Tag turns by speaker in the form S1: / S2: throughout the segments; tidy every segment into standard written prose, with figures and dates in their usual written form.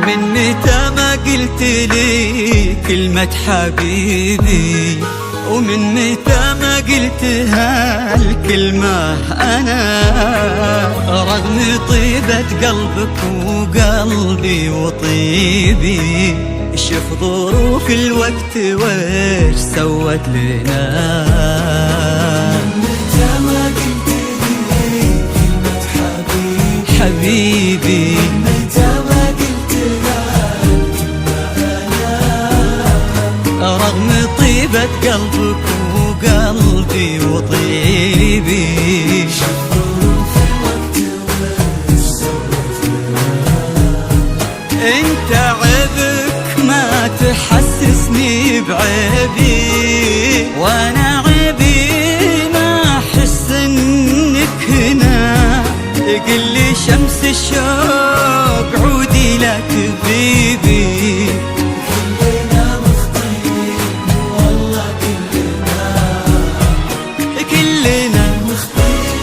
S1: من متى ما قلت لي كلمة حبيبي، ومن متى ما قلت هالكلمة أنا، رغم طيبة قلبك وقلبي وطيبي، شوف ظروف الوقت ويش سوت لنا.
S2: متى ما قلت لي كلمة حبيبي
S1: حبيبي،
S2: متى ما قلت أنا،
S1: رغم طيبة قلبك وقلبي وطيبي،
S2: ظروف الوقت ويش سوت لنا.
S1: انت عيبك ما تحسسني بعيبي، وانا عيبي ما احس انك هنا. قل لي شمس الشوق عودي لا تغيبي،
S2: كلنا مخطئين والله
S1: كلنا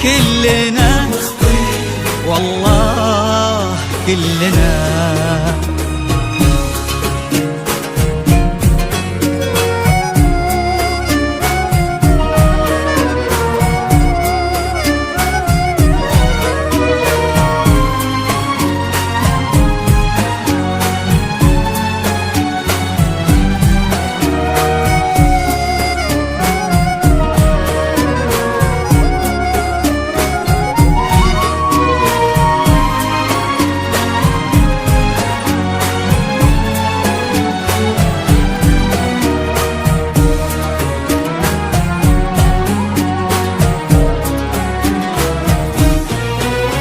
S1: كلنا
S2: مخطئين
S1: والله كلنا.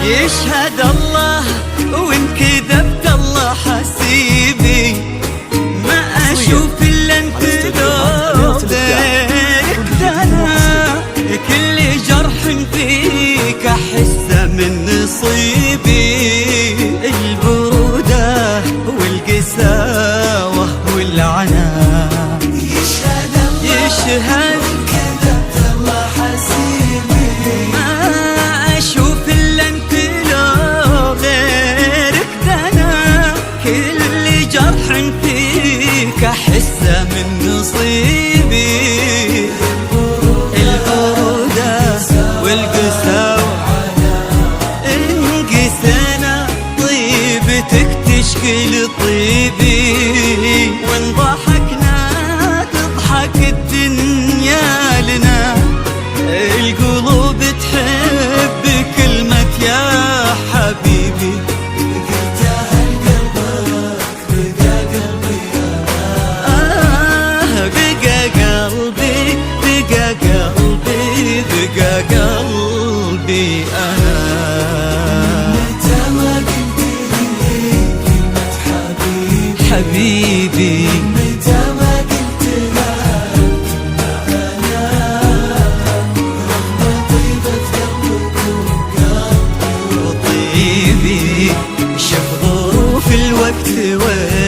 S1: يشهد الله وان كذبت الله حسيبي، ما اشوف الا انت ذوقك انا، كل جرح فيك احسه من نصيبي، البرودة والقساوة والعنى. يشهد
S2: كذبت الله حسيبي،
S1: ما اشوف الا انت لو غيرك دنا، كل جرح فيك احسه من نصيبي، البرودة والقساوة انقسنا، طيبتك تشكل طيبي، وان ضحكنا تضحك الدنيا لنا، القلوب تحب كلمة يا حبيبي،
S2: قلتها لقلبك بقى قلبي
S1: بقى قلبي، بقى قلبي، بقى قلبي أنا.
S2: متى ما قلت لي كلمة حبيبي
S1: حبيبي،
S2: متى ما قلت لها أنا، رغم طيبة قلبك وقلبي
S1: وطيبي، شوف ظروف الوقت وين